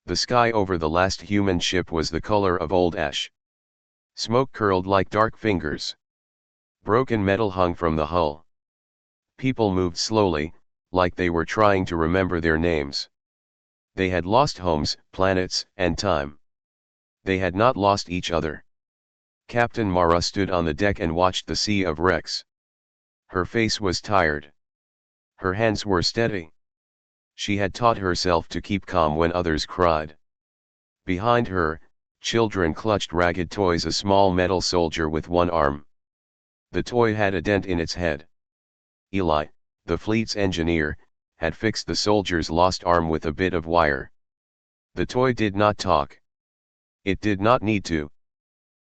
The sky over the last human ship was the color of old ash. Smoke curled like dark fingers. Broken metal hung from the hull. People moved slowly, like they were trying to remember their names. They had lost homes, planets, and time. They had not lost each other. Captain Mara stood on the deck and watched the sea of wrecks. Her face was tired. Her hands were steady. She had taught herself to keep calm when others cried. Behind her, children clutched ragged toys, a small metal soldier with one arm. The toy had a dent in its head. Eli, the fleet's engineer, had fixed the soldier's lost arm with a bit of wire. The toy did not talk. It did not need to.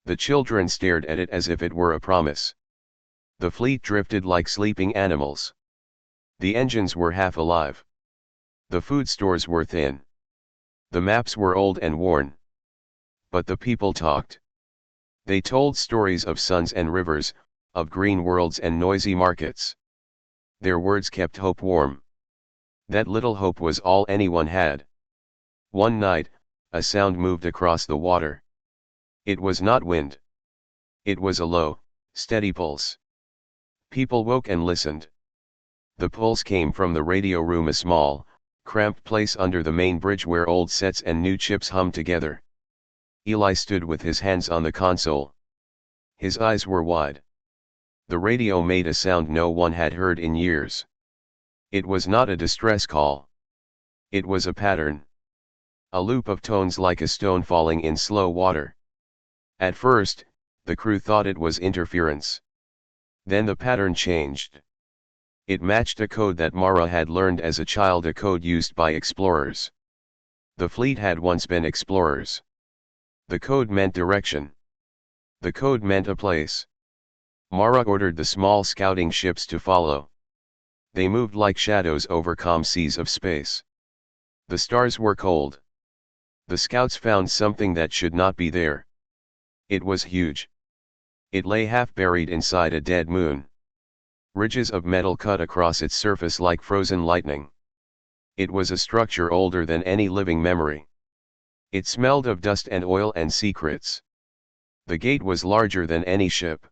The children stared at it as if it were a promise. The fleet drifted like sleeping animals. The engines were half alive. The food stores were thin. The maps were old and worn. But the people talked. They told stories of suns and rivers, of green worlds and noisy markets. Their words kept hope warm. That little hope was all anyone had. One night, a sound moved across the water. It was not wind. It was a low, steady pulse. People woke and listened. The pulse came from the radio room, a small, cramped place under the main bridge where old sets and new chips hummed together. Eli stood with his hands on the console. His eyes were wide. The radio made a sound no one had heard in years. It was not a distress call. It was a pattern. A loop of tones like a stone falling in slow water. At first, the crew thought it was interference. Then the pattern changed. It matched a code that Mara had learned as a child, a code used by explorers. The fleet had once been explorers. The code meant direction. The code meant a place. Mara ordered the small scouting ships to follow. They moved like shadows over calm seas of space. The stars were cold. The scouts found something that should not be there. It was huge. It lay half buried inside a dead moon. Ridges of metal cut across its surface like frozen lightning. It was a structure older than any living memory. It smelled of dust and oil and secrets. The gate was larger than any ship.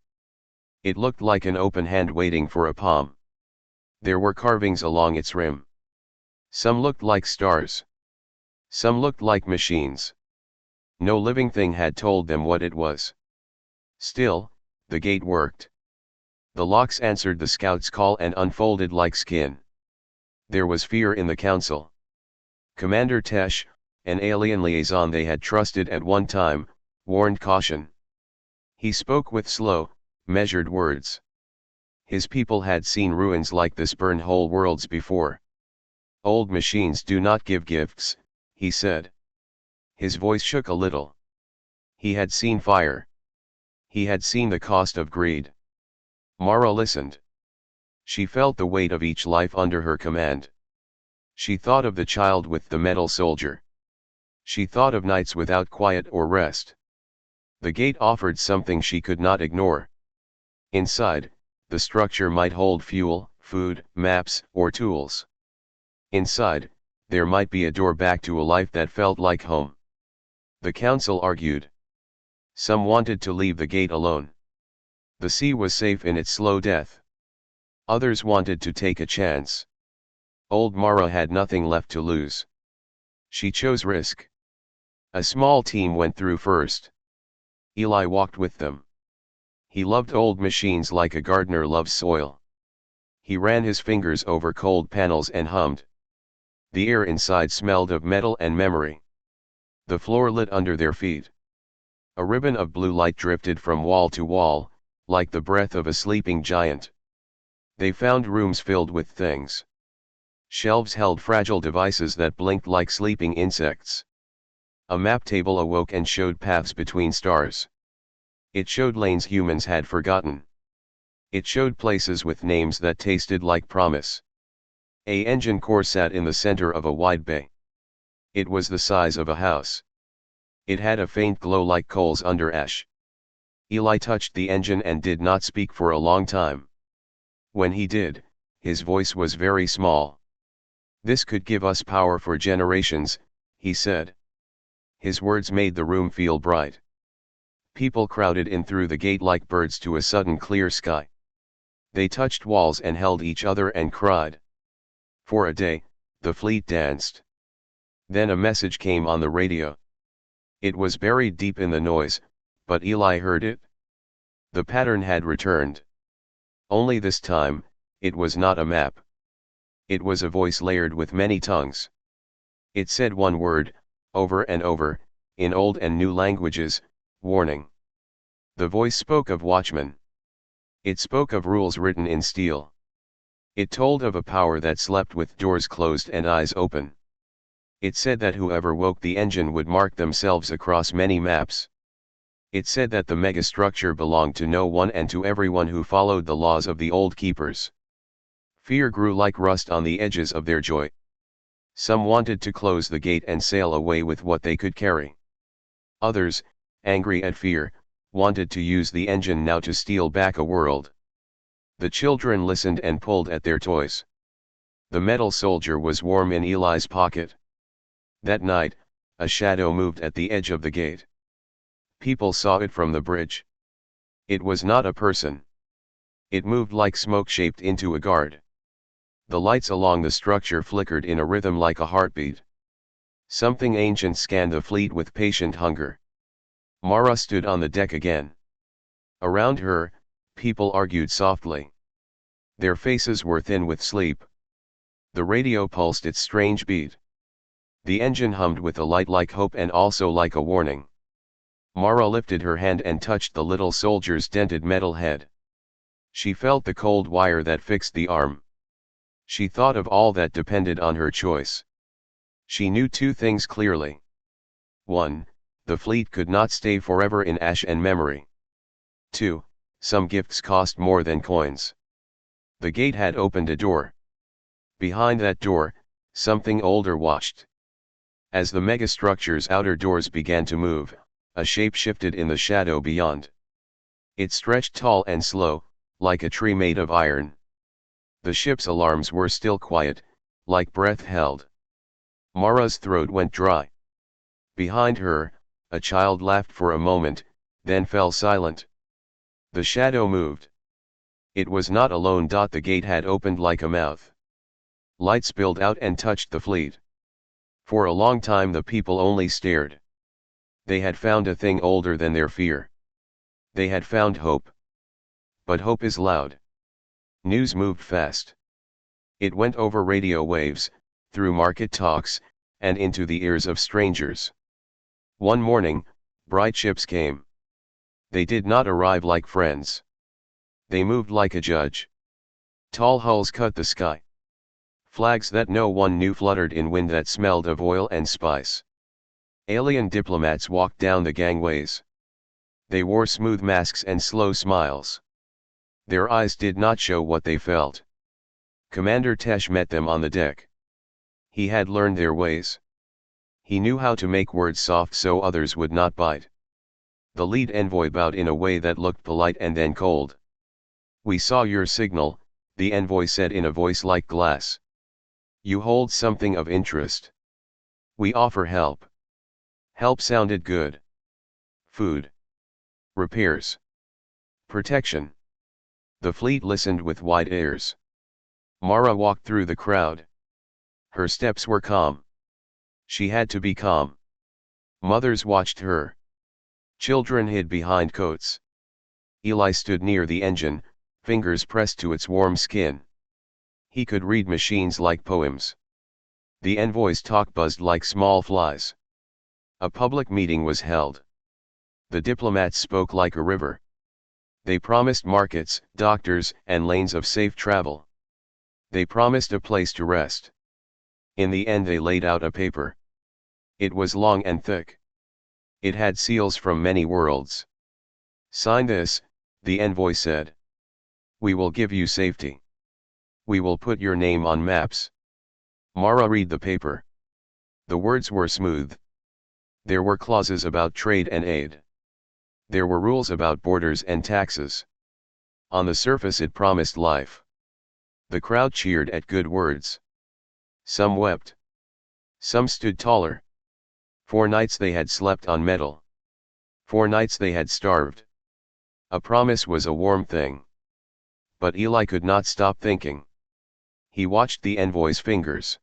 It looked like an open hand waiting for a palm. There were carvings along its rim. Some looked like stars. Some looked like machines. No living thing had told them what it was. Still, the gate worked. The locks answered the scouts' call and unfolded like skin. There was fear in the council. Commander Tesh, an alien liaison they had trusted at one time, warned caution. He spoke with slow, measured words. His people had seen ruins like this burn whole worlds before. Old machines do not give gifts, he said. His voice shook a little. He had seen fire. He had seen the cost of greed. Mara listened. She felt the weight of each life under her command. She thought of the child with the metal soldier. She thought of nights without quiet or rest. The gate offered something she could not ignore. Inside, the structure might hold fuel, food, maps, or tools. Inside, there might be a door back to a life that felt like home. The council argued. Some wanted to leave the gate alone. The sea was safe in its slow death. Others wanted to take a chance. Old Mara had nothing left to lose. She chose risk. A small team went through first. Eli walked with them. He loved old machines like a gardener loves soil. He ran his fingers over cold panels and hummed. The air inside smelled of metal and memory. The floor lit under their feet. A ribbon of blue light drifted from wall to wall, like the breath of a sleeping giant. They found rooms filled with things. Shelves held fragile devices that blinked like sleeping insects. A map table awoke and showed paths between stars. It showed lanes humans had forgotten. It showed places with names that tasted like promise. A engine core sat in the center of a wide bay. It was the size of a house. It had a faint glow like coals under ash. Eli touched the engine and did not speak for a long time. When he did, his voice was very small. This could give us power for generations, he said. His words made the room feel bright. People crowded in through the gate like birds to a sudden clear sky. They touched walls and held each other and cried. For a day, the fleet danced. Then a message came on the radio. It was buried deep in the noise, but Eli heard it. The pattern had returned. Only this time, it was not a map. It was a voice layered with many tongues. It said one word, over and over, in old and new languages, warning. The voice spoke of watchmen. It spoke of rules written in steel. It told of a power that slept with doors closed and eyes open. It said that whoever woke the engine would mark themselves across many maps. It said that the megastructure belonged to no one and to everyone who followed the laws of the old keepers. Fear grew like rust on the edges of their joy. Some wanted to close the gate and sail away with what they could carry. Others, angry at fear, wanted to use the engine now to steal back a world. The children listened and pulled at their toys. The metal soldier was warm in Eli's pocket. That night, a shadow moved at the edge of the gate. People saw it from the bridge. It was not a person. It moved like smoke shaped into a guard. The lights along the structure flickered in a rhythm like a heartbeat. Something ancient scanned the fleet with patient hunger. Mara stood on the deck again. Around her, people argued softly. Their faces were thin with sleep. The radio pulsed its strange beat. The engine hummed with a light like hope and also like a warning. Mara lifted her hand and touched the little soldier's dented metal head. She felt the cold wire that fixed the arm. She thought of all that depended on her choice. She knew two things clearly. 1. The fleet could not stay forever in ash and memory. 2. Some gifts cost more than coins. The gate had opened a door. Behind that door, something older watched. As the megastructure's outer doors began to move, a shape shifted in the shadow beyond. It stretched tall and slow, like a tree made of iron. The ship's alarms were still quiet, like breath held. Mara's throat went dry. Behind her, a child laughed for a moment, then fell silent. The shadow moved. It was not alone. The gate had opened like a mouth. Light spilled out and touched the fleet. For a long time the people only stared. They had found a thing older than their fear. They had found hope. But hope is loud. News moved fast. It went over radio waves, through market talks, and into the ears of strangers. One morning, bright ships came. They did not arrive like friends. They moved like a judge. Tall hulls cut the sky. Flags that no one knew fluttered in wind that smelled of oil and spice. Alien diplomats walked down the gangways. They wore smooth masks and slow smiles. Their eyes did not show what they felt. Commander Tesh met them on the deck. He had learned their ways. He knew how to make words soft so others would not bite. The lead envoy bowed in a way that looked polite and then cold. "We saw your signal," the envoy said in a voice like glass. "You hold something of interest. We offer help." Help sounded good. Food. Repairs. Protection. The fleet listened with wide ears. Mara walked through the crowd. Her steps were calm. She had to be calm. Mothers watched her. Children hid behind coats. Eli stood near the engine, fingers pressed to its warm skin. He could read machines like poems. The envoy's talk buzzed like small flies. A public meeting was held. The diplomats spoke like a river. They promised markets, doctors, and lanes of safe travel. They promised a place to rest. In the end they laid out a paper. It was long and thick. It had seals from many worlds. "Sign this," the envoy said. "We will give you safety. We will put your name on maps." Mara read the paper. The words were smooth. There were clauses about trade and aid. There were rules about borders and taxes. On the surface it promised life. The crowd cheered at good words. Some wept. Some stood taller. 4 nights they had slept on metal. 4 nights they had starved. A promise was a warm thing. But Eli could not stop thinking. He watched the envoy's fingers.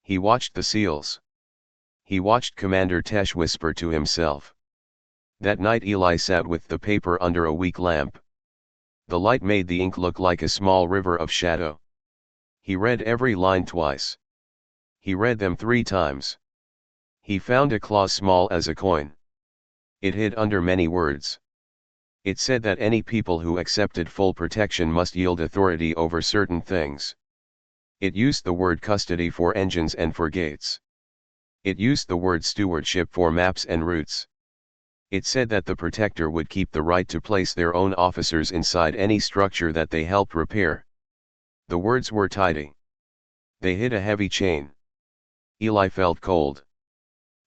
He watched the seals. He watched Commander Tesh whisper to himself. That night Eli sat with the paper under a weak lamp. The light made the ink look like a small river of shadow. He read every line twice. He read them 3 times. He found a clause small as a coin. It hid under many words. It said that any people who accepted full protection must yield authority over certain things. It used the word custody for engines and for gates. It used the word stewardship for maps and routes. It said that the protector would keep the right to place their own officers inside any structure that they helped repair. The words were tidy. They hid a heavy chain. Eli felt cold.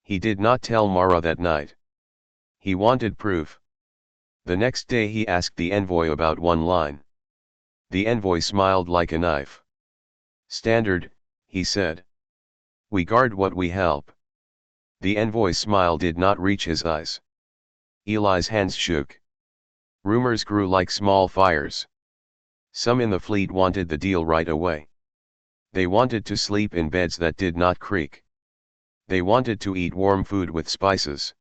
He did not tell Mara that night. He wanted proof. The next day he asked the envoy about one line. The envoy smiled like a knife. Standard, he said. We guard what we help. The envoy's smile did not reach his eyes. Eli's hands shook. Rumors grew like small fires. Some in the fleet wanted the deal right away. They wanted to sleep in beds that did not creak. They wanted to eat warm food with spices.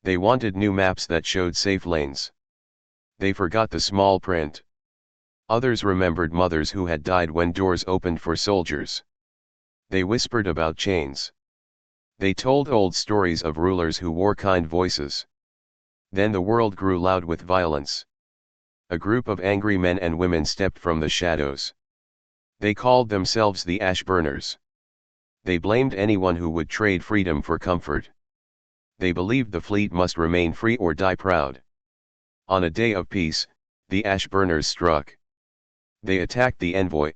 They wanted new maps that showed safe lanes. They forgot the small print. Others remembered mothers who had died when doors opened for soldiers. They whispered about chains. They told old stories of rulers who wore kind voices. Then the world grew loud with violence. A group of angry men and women stepped from the shadows. They called themselves the Ash Burners. They blamed anyone who would trade freedom for comfort. They believed the fleet must remain free or die proud. On a day of peace, the Ash Burners struck. They attacked the envoy.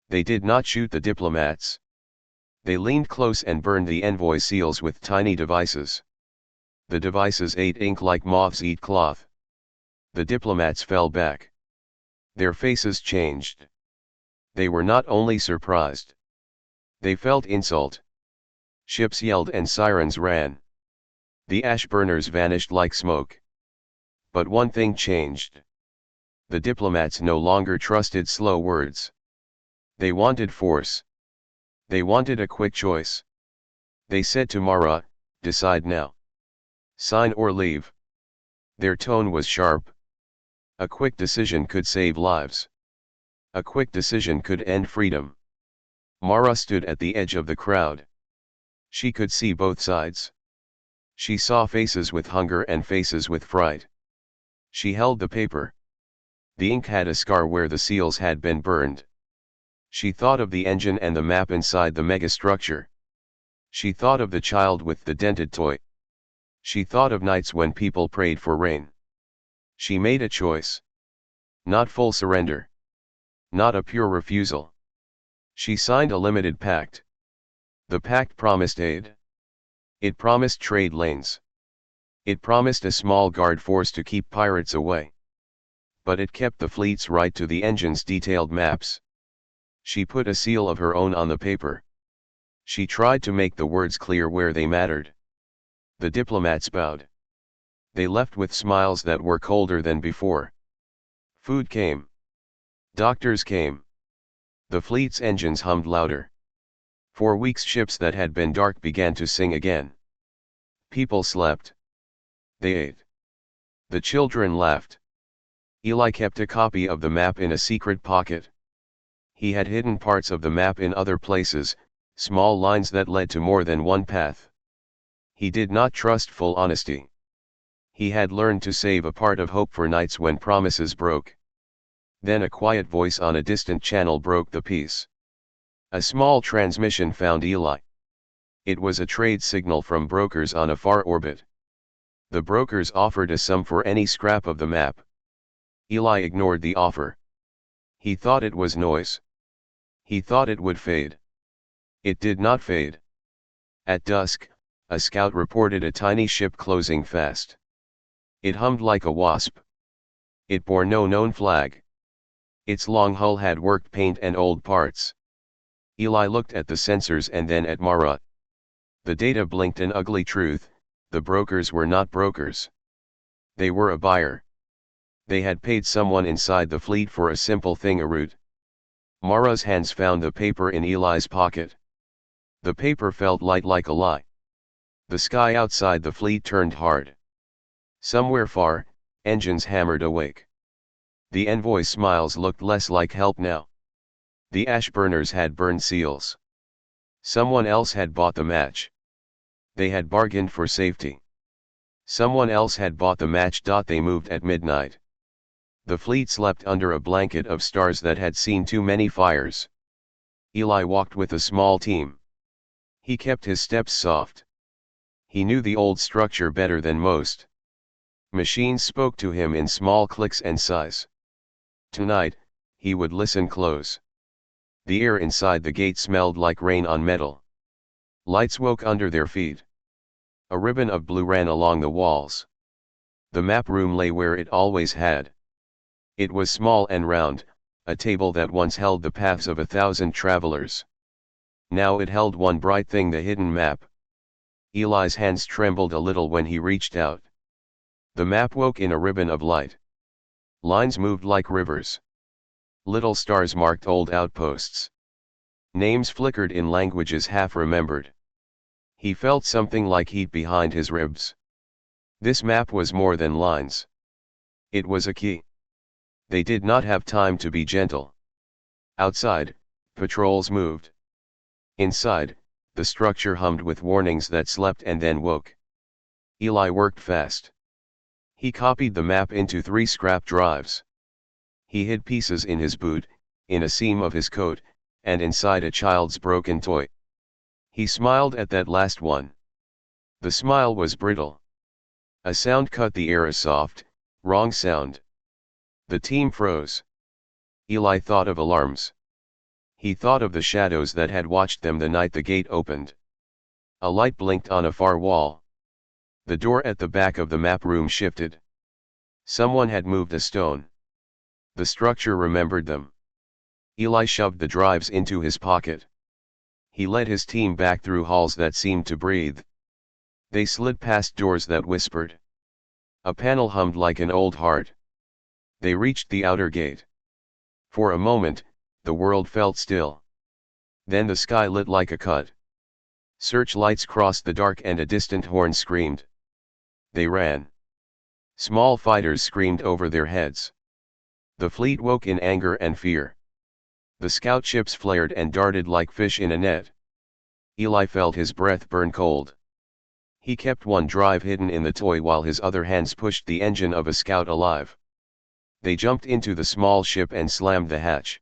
They did not shoot the diplomats. They leaned close and burned the envoy's seals with tiny devices. The devices ate ink like moths eat cloth. The diplomats fell back. Their faces changed. They were not only surprised. They felt insult. Ships yelled and sirens ran. The ash burners vanished like smoke. But one thing changed. The diplomats no longer trusted slow words. They wanted force. They wanted a quick choice. They said to Mara, decide now. Sign or leave. Their tone was sharp. A quick decision could save lives. A quick decision could end freedom. Mara stood at the edge of the crowd. She could see both sides. She saw faces with hunger and faces with fright. She held the paper. The ink had a scar where the seals had been burned. She thought of the engine and the map inside the megastructure. She thought of the child with the dented toy. She thought of nights when people prayed for rain. She made a choice. Not full surrender. Not a pure refusal. She signed a limited pact. The pact promised aid. It promised trade lanes. It promised a small guard force to keep pirates away. But it kept the fleet's right to the engine's detailed maps. She put a seal of her own on the paper. She tried to make the words clear where they mattered. The diplomats bowed. They left with smiles that were colder than before. Food came. Doctors came. The fleet's engines hummed louder. For weeks ships that had been dark began to sing again. People slept. They ate. The children laughed. Eli kept a copy of the map in a secret pocket. He had hidden parts of the map in other places, small lines that led to more than one path. He did not trust full honesty. He had learned to save a part of hope for nights when promises broke. Then a quiet voice on a distant channel broke the peace. A small transmission found Eli. It was a trade signal from brokers on a far orbit. The brokers offered a sum for any scrap of the map. Eli ignored the offer. He thought it was noise. He thought it would fade. It did not fade. At dusk, a scout reported a tiny ship closing fast. It hummed like a wasp. It bore no known flag. Its long hull had worked paint and old parts. Eli looked at the sensors and then at Mara. The data blinked an ugly truth: the brokers were not brokers. They were a buyer. They had paid someone inside the fleet for a simple thing: a route. Mara's hands found the paper in Eli's pocket. The paper felt light like a lie. The sky outside the fleet turned hard. Somewhere far, engines hammered awake. The envoy's smiles looked less like help now. The ash burners had burned seals. Someone else had bought the match. They had bargained for safety. Someone else had bought the match. They moved at midnight. The fleet slept under a blanket of stars that had seen too many fires. Eli walked with a small team. He kept his steps soft. He knew the old structure better than most. Machines spoke to him in small clicks and sighs. Tonight, he would listen close. The air inside the gate smelled like rain on metal. Lights woke under their feet. A ribbon of blue ran along the walls. The map room lay where it always had. It was small and round, a table that once held the paths of 1,000 travelers. Now it held one bright thing: the hidden map. Eli's hands trembled a little when he reached out. The map woke in a ribbon of light. Lines moved like rivers. Little stars marked old outposts. Names flickered in languages half remembered. He felt something like heat behind his ribs. This map was more than lines. It was a key. They did not have time to be gentle. Outside, patrols moved. Inside, the structure hummed with warnings that slept and then woke. Eli worked fast. He copied the map into 3 scrap drives. He hid pieces in his boot, in a seam of his coat, and inside a child's broken toy. He smiled at that last one. The smile was brittle. A sound cut the air: a soft, wrong sound. The team froze. Eli thought of alarms. He thought of the shadows that had watched them the night the gate opened. A light blinked on a far wall. The door at the back of the map room shifted. Someone had moved a stone. The structure remembered them. Eli shoved the drives into his pocket. He led his team back through halls that seemed to breathe. They slid past doors that whispered. A panel hummed like an old heart. They reached the outer gate. For a moment, the world felt still. Then the sky lit like a cut. Searchlights crossed the dark and a distant horn screamed. They ran. Small fighters screamed over their heads. The fleet woke in anger and fear. The scout ships flared and darted like fish in a net. Eli felt his breath burn cold. He kept one drive hidden in the toy while his other hands pushed the engine of a scout alive. They jumped into the small ship and slammed the hatch.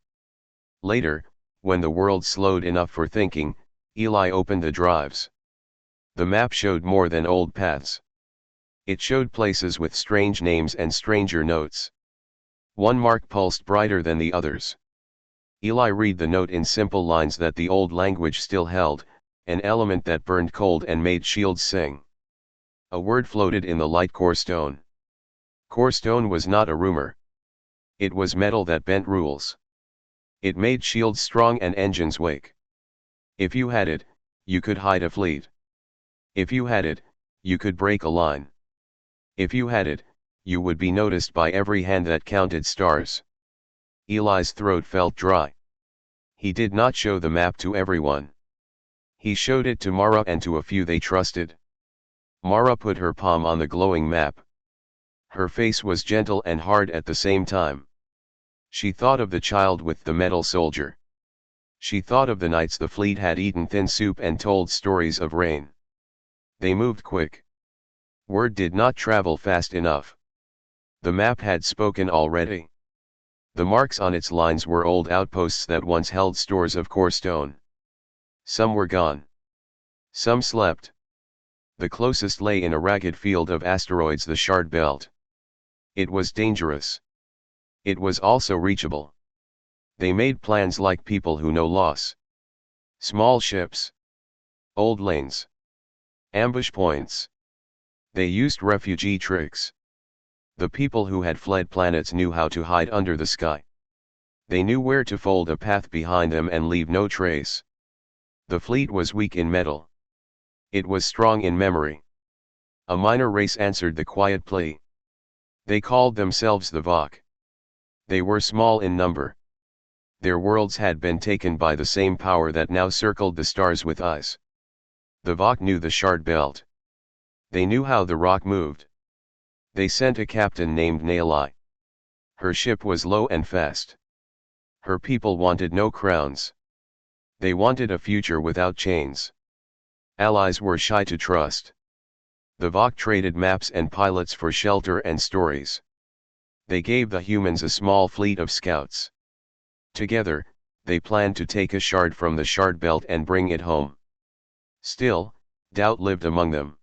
Later, when the world slowed enough for thinking, Eli opened the drives. The map showed more than old paths. It showed places with strange names and stranger notes. One mark pulsed brighter than the others. Eli read the note in simple lines that the old language still held, an element that burned cold and made shields sing. A word floated in the light: core stone. Core stone was not a rumor. It was metal that bent rules. It made shields strong and engines wake. If you had it, you could hide a fleet. If you had it, you could break a line. If you had it, you would be noticed by every hand that counted stars. Eli's throat felt dry. He did not show the map to everyone. He showed it to Mara and to a few they trusted. Mara put her palm on the glowing map. Her face was gentle and hard at the same time. She thought of the child with the metal soldier. She thought of the nights the fleet had eaten thin soup and told stories of rain. They moved quick. Word did not travel fast enough. The map had spoken already. The marks on its lines were old outposts that once held stores of core stone. Some were gone. Some slept. The closest lay in a ragged field of asteroids, the Shard Belt. It was dangerous. It was also reachable. They made plans like people who know loss. Small ships. Old lanes. Ambush points. They used refugee tricks. The people who had fled planets knew how to hide under the sky. They knew where to fold a path behind them and leave no trace. The fleet was weak in metal. It was strong in memory. A minor race answered the quiet plea. They called themselves the Vok. They were small in number. Their worlds had been taken by the same power that now circled the stars with eyes. The Vok knew the shard belt. They knew how the rock moved. They sent a captain named Naili. Her ship was low and fast. Her people wanted no crowns. They wanted a future without chains. Allies were shy to trust. The Vok traded maps and pilots for shelter and stories. They gave the humans a small fleet of scouts. Together, they planned to take a shard from the shard belt and bring it home. Still, doubt lived among them.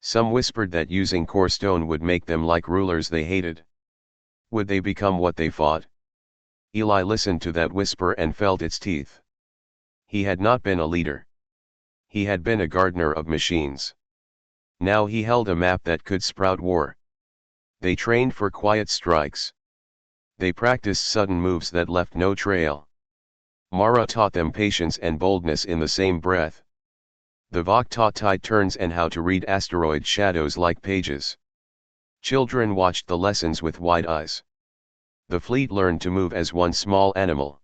Some whispered that using core stone would make them like rulers they hated. Would they become what they fought? Eli listened to that whisper and felt its teeth. He had not been a leader. He had been a gardener of machines. Now he held a map that could sprout war. They trained for quiet strikes. They practiced sudden moves that left no trail. Mara taught them patience and boldness in the same breath. The Vok taught tide turns and how to read asteroid shadows like pages. Children watched the lessons with wide eyes. The fleet learned to move as one small animal.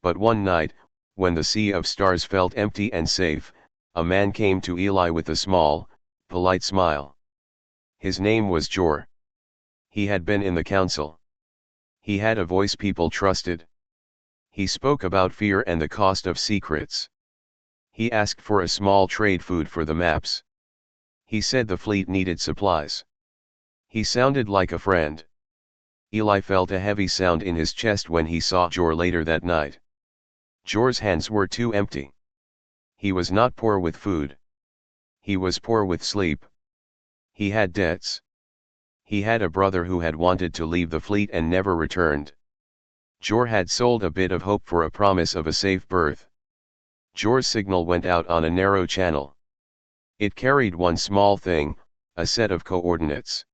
But one night, when the sea of stars felt empty and safe, a man came to Eli with a small, polite smile. His name was Jor. He had been in the council. He had a voice people trusted. He spoke about fear and the cost of secrets. He asked for a small trade food for the maps. He said the fleet needed supplies. He sounded like a friend. Eli felt a heavy sound in his chest when he saw Jor later that night. Jor's hands were too empty. He was not poor with food. He was poor with sleep. He had debts. He had a brother who had wanted to leave the fleet and never returned. Jor had sold a bit of hope for a promise of a safe berth. Jor's signal went out on a narrow channel. It carried one small thing, a set of coordinates.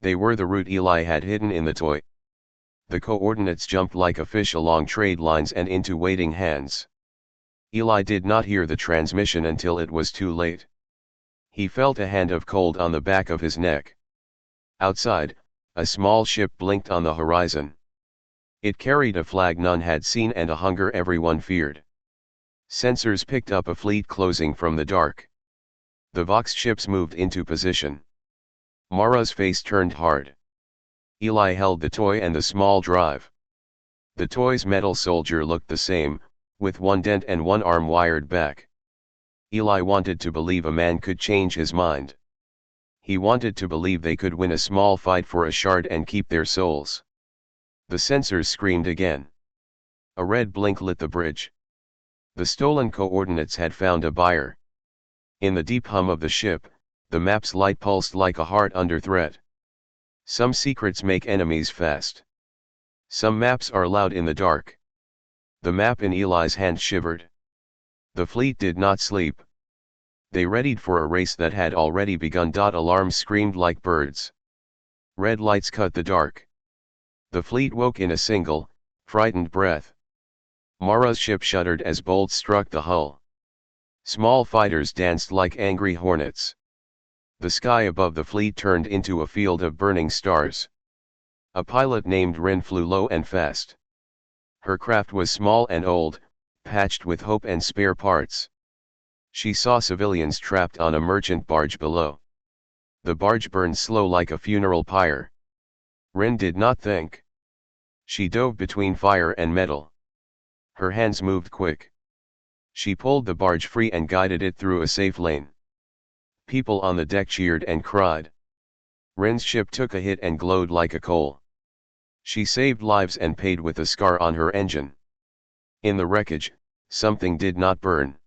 They were the route Eli had hidden in the toy. The coordinates jumped like a fish along trade lines and into waiting hands. Eli did not hear the transmission until it was too late. He felt a hand of cold on the back of his neck. Outside, a small ship blinked on the horizon. It carried a flag none had seen and a hunger everyone feared. Sensors picked up a fleet closing from the dark. The Vox ships moved into position. Mara's face turned hard. Eli held the toy and the small drive. The toy's metal soldier looked the same, with one dent and one arm wired back. Eli wanted to believe a man could change his mind. He wanted to believe they could win a small fight for a shard and keep their souls. The sensors screamed again. A red blink lit the bridge. The stolen coordinates had found a buyer. In the deep hum of the ship, the map's light pulsed like a heart under threat. Some secrets make enemies fast. Some maps are loud in the dark. The map in Eli's hand shivered. The fleet did not sleep. They readied for a race that had already begun. Alarms screamed like birds. Red lights cut the dark. The fleet woke in a single, frightened breath. Mara's ship shuddered as bolts struck the hull. Small fighters danced like angry hornets. The sky above the fleet turned into a field of burning stars. A pilot named Rin flew low and fast. Her craft was small and old, patched with hope and spare parts. She saw civilians trapped on a merchant barge below. The barge burned slow like a funeral pyre. Rin did not think. She dove between fire and metal. Her hands moved quick. She pulled the barge free and guided it through a safe lane. People on the deck cheered and cried. Rin's ship took a hit and glowed like a coal. She saved lives and paid with a scar on her engine. In the wreckage, something did not burn.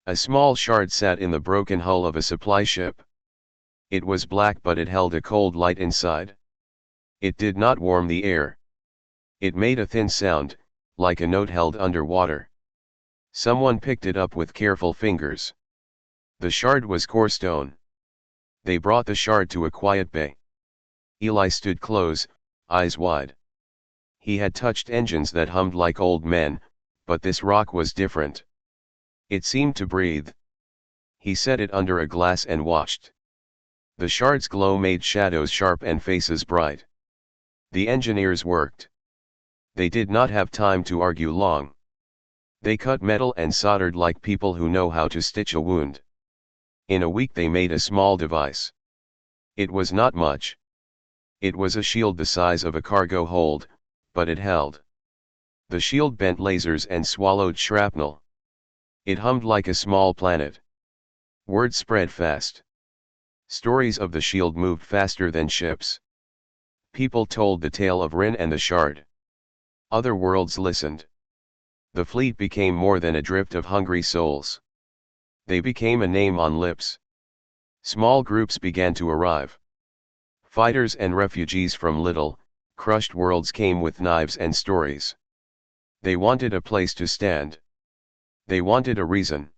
A small shard sat in the broken hull of a supply ship. It was black, but it held a cold light inside. It did not warm the air. It made a thin sound, like a note held under water. Someone picked it up with careful fingers. The shard was core stone. They brought the shard to a quiet bay. Eli stood close, eyes wide. He had touched engines that hummed like old men, but this rock was different. It seemed to breathe. He set it under a glass and watched. The shard's glow made shadows sharp and faces bright. The engineers worked. They did not have time to argue long. They cut metal and soldered like people who know how to stitch a wound. In a week they made a small device. It was not much. It was a shield the size of a cargo hold, but it held. The shield bent lasers and swallowed shrapnel. It hummed like a small planet. Word spread fast. Stories of the shield moved faster than ships. People told the tale of Rin and the shard. Other worlds listened. The fleet became more than a drift of hungry souls. They became a name on lips. Small groups began to arrive. Fighters and refugees from little, crushed worlds came with knives and stories. They wanted a place to stand. They wanted a reason.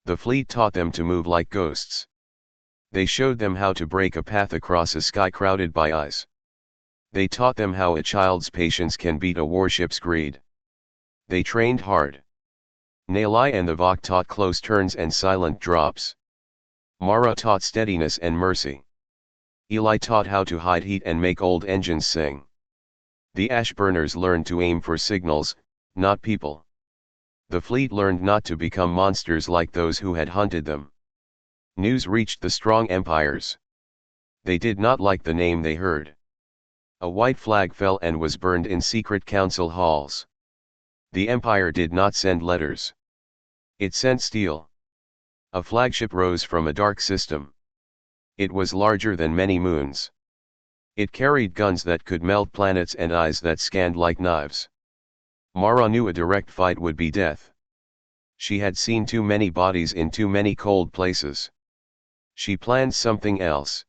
The fleet taught them to move like ghosts. They showed them how to break a path across a sky crowded by eyes. They taught them how a child's patience can beat a warship's greed. They trained hard. Nalai and the Vok taught close turns and silent drops. Mara taught steadiness and mercy. Eli taught how to hide heat and make old engines sing. The Ashburners learned to aim for signals, not people. The fleet learned not to become monsters like those who had hunted them. News reached the strong empires. They did not like the name they heard. A white flag fell and was burned in secret council halls. The empire did not send letters. It sent steel. A flagship rose from a dark system. It was larger than many moons. It carried guns that could melt planets and eyes that scanned like knives. Mara knew a direct fight would be death. She had seen too many bodies in too many cold places. She planned something else.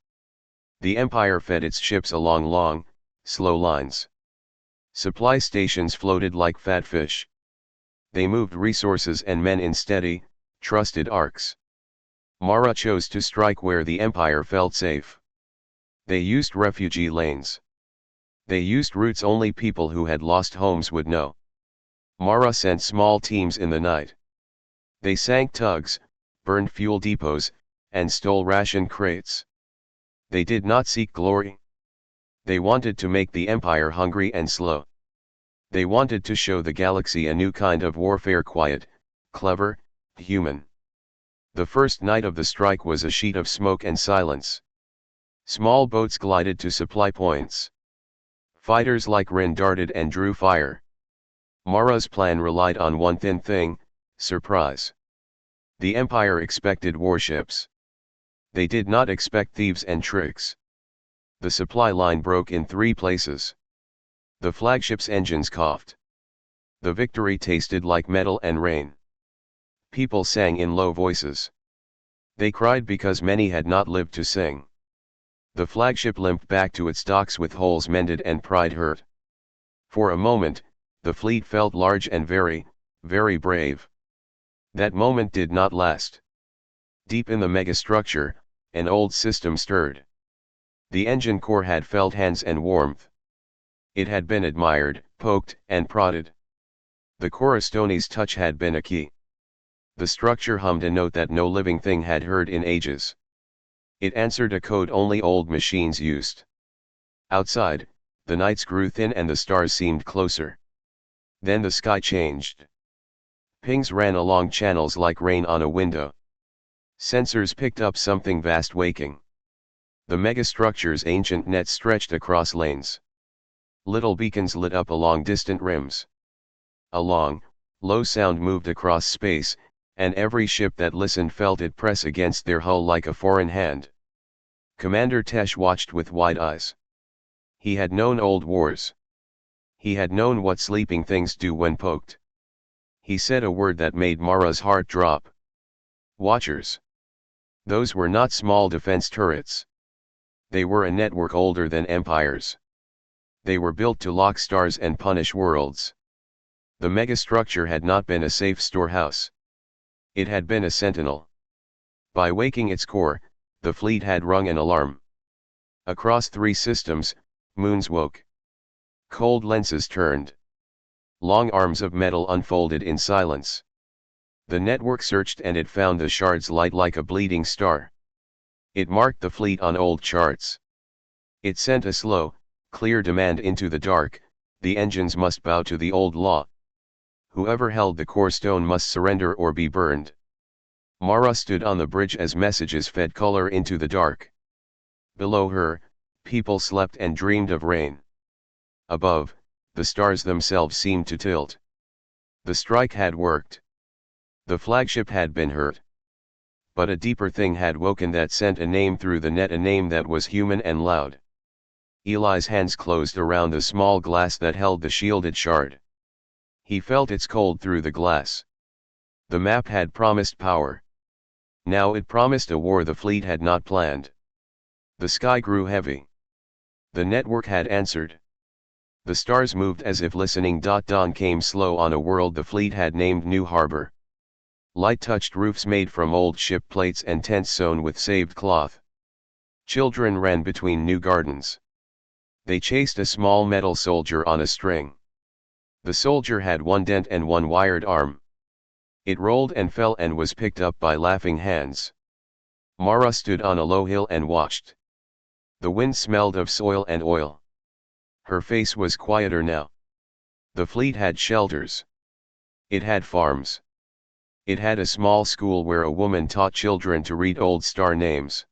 The Empire fed its ships along long, slow lines. Supply stations floated like fat fish. They moved resources and men in steady, trusted arcs. Mara chose to strike where the Empire felt safe. They used refugee lanes. They used routes only people who had lost homes would know. Mara sent small teams in the night. They sank tugs, burned fuel depots, and stole ration crates. They did not seek glory. They wanted to make the Empire hungry and slow. They wanted to show the galaxy a new kind of warfare, quiet, clever, human. The first night of the strike was a sheet of smoke and silence. Small boats glided to supply points. Fighters like Rin darted and drew fire. Mara's plan relied on one thin thing: surprise. The Empire expected warships. They did not expect thieves and tricks. The supply line broke in 3 places. The flagship's engines coughed. The victory tasted like metal and rain. People sang in low voices. They cried because many had not lived to sing. The flagship limped back to its docks with holes mended and pride hurt. For a moment, the fleet felt large and very, very brave. That moment did not last. Deep in the megastructure, an old system stirred. The engine core had felt hands and warmth. It had been admired, poked, and prodded. The Choristone's touch had been a key. The structure hummed a note that no living thing had heard in ages. It answered a code only old machines used. Outside, the nights grew thin and the stars seemed closer. Then the sky changed. Pings ran along channels like rain on a window. Sensors picked up something vast waking. The megastructure's ancient net stretched across lanes. Little beacons lit up along distant rims. A long, low sound moved across space, and every ship that listened felt it press against their hull like a foreign hand. Commander Tesh watched with wide eyes. He had known old wars. He had known what sleeping things do when poked. He said a word that made Mara's heart drop. Watchers. Those were not small defense turrets. They were a network older than empires. They were built to lock stars and punish worlds. The megastructure had not been a safe storehouse. It had been a sentinel. By waking its core, the fleet had rung an alarm. Across 3 systems, moons woke. Cold lenses turned. Long arms of metal unfolded in silence. The network searched and it found the shard's light like a bleeding star. It marked the fleet on old charts. It sent a slow, clear demand into the dark: the engines must bow to the old law. Whoever held the core stone must surrender or be burned. Mara stood on the bridge as messages fed color into the dark. Below her, people slept and dreamed of rain. Above, the stars themselves seemed to tilt. The strike had worked. The flagship had been hurt. But a deeper thing had woken that sent a name through the net, a name that was human and loud. Eli's hands closed around the small glass that held the shielded shard. He felt its cold through the glass. The map had promised power. Now it promised a war the fleet had not planned. The sky grew heavy. The network had answered. The stars moved as if listening. Dawn came slow on a world the fleet had named New Harbor. Light touched roofs made from old ship plates and tents sewn with saved cloth. Children ran between new gardens. They chased a small metal soldier on a string. The soldier had one dent and one wired arm. It rolled and fell and was picked up by laughing hands. Mara stood on a low hill and watched. The wind smelled of soil and oil. Her face was quieter now. The fleet had shelters. It had farms. It had a small school where a woman taught children to read old star names.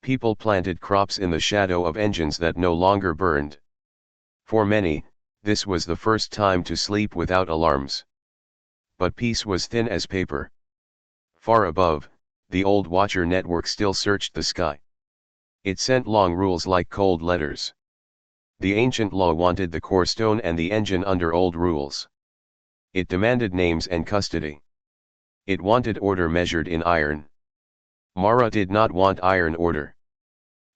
People planted crops in the shadow of engines that no longer burned. For many, this was the first time to sleep without alarms. But peace was thin as paper. Far above, the old Watcher network still searched the sky. It sent long rules like cold letters. The ancient law wanted the core stone and the engine under old rules. It demanded names and custody. It wanted order measured in iron. Mara did not want iron order.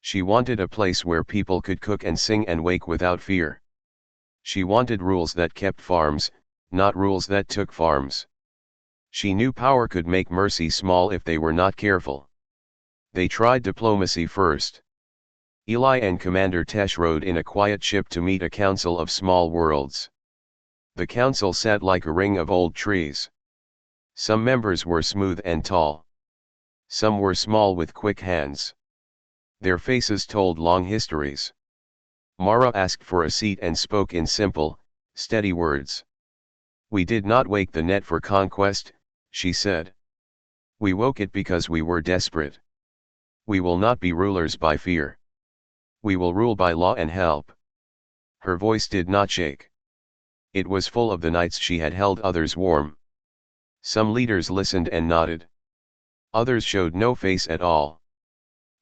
She wanted a place where people could cook and sing and wake without fear. She wanted rules that kept farms, not rules that took farms. She knew power could make mercy small if they were not careful. They tried diplomacy first. Eli and Commander Tesh rode in a quiet ship to meet a council of small worlds. The council sat like a ring of old trees. Some members were smooth and tall. Some were small with quick hands. Their faces told long histories. Mara asked for a seat and spoke in simple, steady words. "We did not wake the net for conquest," she said. "We woke it because we were desperate. We will not be rulers by fear. We will rule by law and help." Her voice did not shake. It was full of the nights she had held others warm. Some leaders listened and nodded. Others showed no face at all.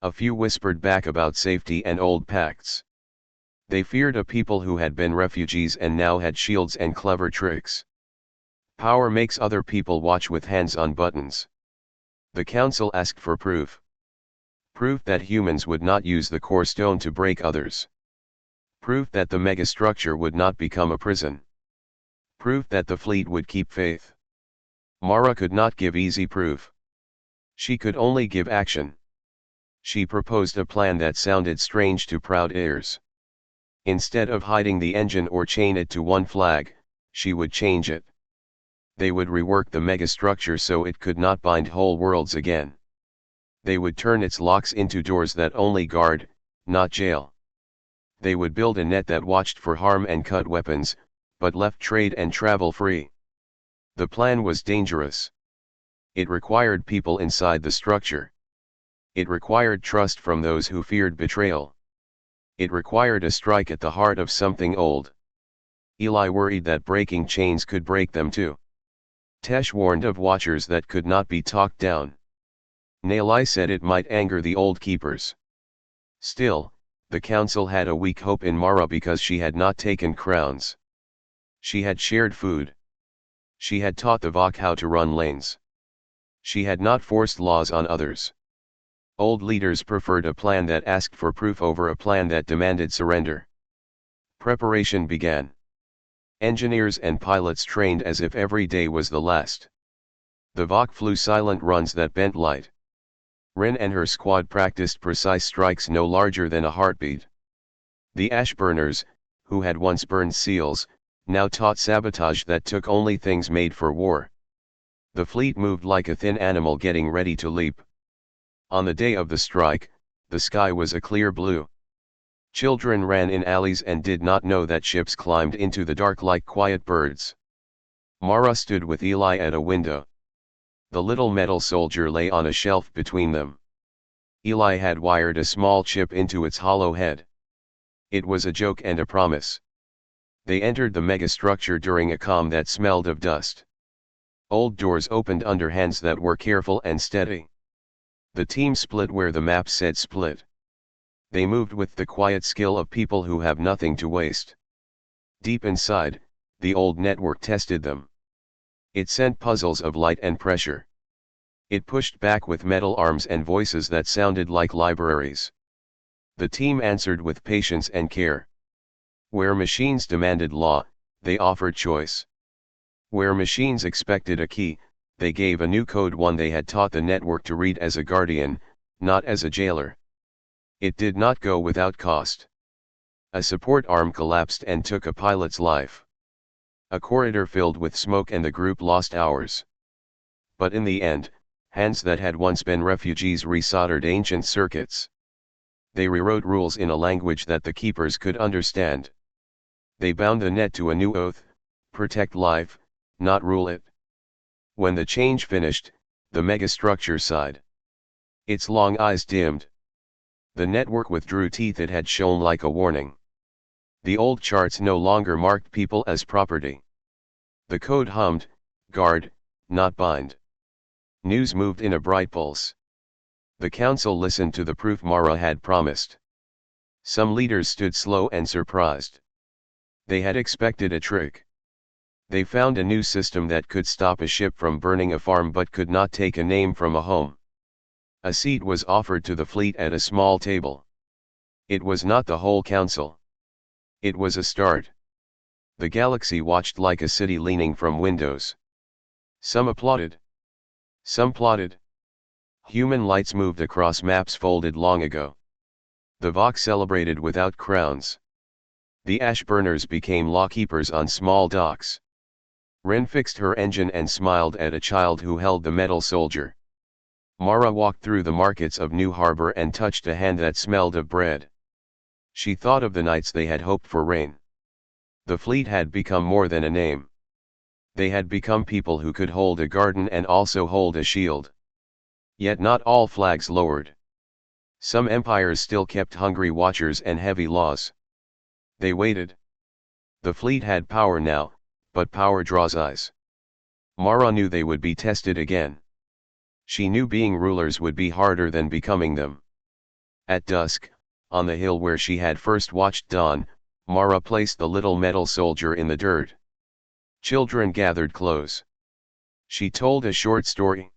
A few whispered back about safety and old pacts. They feared a people who had been refugees and now had shields and clever tricks. Power makes other people watch with hands on buttons. The council asked for proof. Proof that humans would not use the core stone to break others. Proof that the megastructure would not become a prison. Proof that the fleet would keep faith. Mara could not give easy proof. She could only give action. She proposed a plan that sounded strange to proud ears. Instead of hiding the engine or chain it to one flag, she would change it. They would rework the megastructure so it could not bind whole worlds again. They would turn its locks into doors that only guard, not jail. They would build a net that watched for harm and cut weapons, but left trade and travel free. The plan was dangerous. It required people inside the structure. It required trust from those who feared betrayal. It required a strike at the heart of something old. Eli worried that breaking chains could break them too. Tesh warned of watchers that could not be talked down. Nalai said it might anger the old keepers. Still, the council had a weak hope in Mara because she had not taken crowns. She had shared food. She had taught the Vok how to run lanes. She had not forced laws on others. Old leaders preferred a plan that asked for proof over a plan that demanded surrender. Preparation began. Engineers and pilots trained as if every day was the last. The Vok flew silent runs that bent light. Rin and her squad practiced precise strikes no larger than a heartbeat. The Ashburners, who had once burned seals, now taught sabotage that took only things made for war. The fleet moved like a thin animal getting ready to leap. On the day of the strike, the sky was a clear blue. Children ran in alleys and did not know that ships climbed into the dark like quiet birds. Mara stood with Eli at a window. The little metal soldier lay on a shelf between them. Eli had wired a small chip into its hollow head. It was a joke and a promise. They entered the megastructure during a calm that smelled of dust. Old doors opened under hands that were careful and steady. The team split where the map said split. They moved with the quiet skill of people who have nothing to waste. Deep inside, the old network tested them. It sent puzzles of light and pressure. It pushed back with metal arms and voices that sounded like libraries. The team answered with patience and care. Where machines demanded law, they offered choice. Where machines expected a key, they gave a new code, one they had taught the network to read as a guardian, not as a jailer. It did not go without cost. A support arm collapsed and took a pilot's life. A corridor filled with smoke and the group lost hours. But in the end, hands that had once been refugees resoldered ancient circuits. They rewrote rules in a language that the keepers could understand. They bound the net to a new oath: protect life, not rule it. When the change finished, the megastructure sighed. Its long eyes dimmed. The network withdrew teeth it had shown like a warning. The old charts no longer marked people as property. The code hummed: guard, not bind. News moved in a bright pulse. The council listened to the proof Mara had promised. Some leaders stood slow and surprised. They had expected a trick. They found a new system that could stop a ship from burning a farm but could not take a name from a home. A seat was offered to the fleet at a small table. It was not the whole council. It was a start. The galaxy watched like a city leaning from windows. Some applauded. Some plotted. Human lights moved across maps folded long ago. The Vox celebrated without crowns. The ash burners became lawkeepers on small docks. Ren fixed her engine and smiled at a child who held the metal soldier. Mara walked through the markets of New Harbor and touched a hand that smelled of bread. She thought of the nights they had hoped for rain. The fleet had become more than a name. They had become people who could hold a garden and also hold a shield. Yet not all flags lowered. Some empires still kept hungry watchers and heavy laws. They waited. The fleet had power now, but power draws eyes. Mara knew they would be tested again. She knew being rulers would be harder than becoming them. At dusk, on the hill where she had first watched dawn, Mara placed the little metal soldier in the dirt. Children gathered close. She told a short story.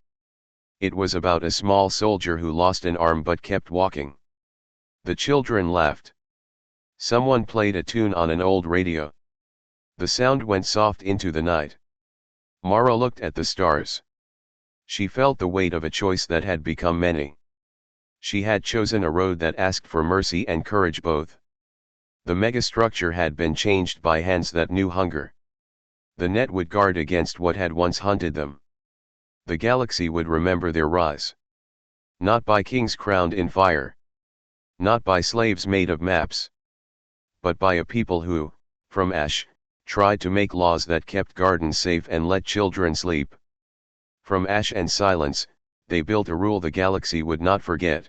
It was about a small soldier who lost an arm but kept walking. The children laughed. Someone played a tune on an old radio. The sound went soft into the night. Mara looked at the stars. She felt the weight of a choice that had become many. She had chosen a road that asked for mercy and courage both. The megastructure had been changed by hands that knew hunger. The net would guard against what had once hunted them. The galaxy would remember their rise. Not by kings crowned in fire. Not by slaves made of maps. But by a people who, from ash, tried to make laws that kept gardens safe and let children sleep. From ash and silence, they built a rule the galaxy would not forget.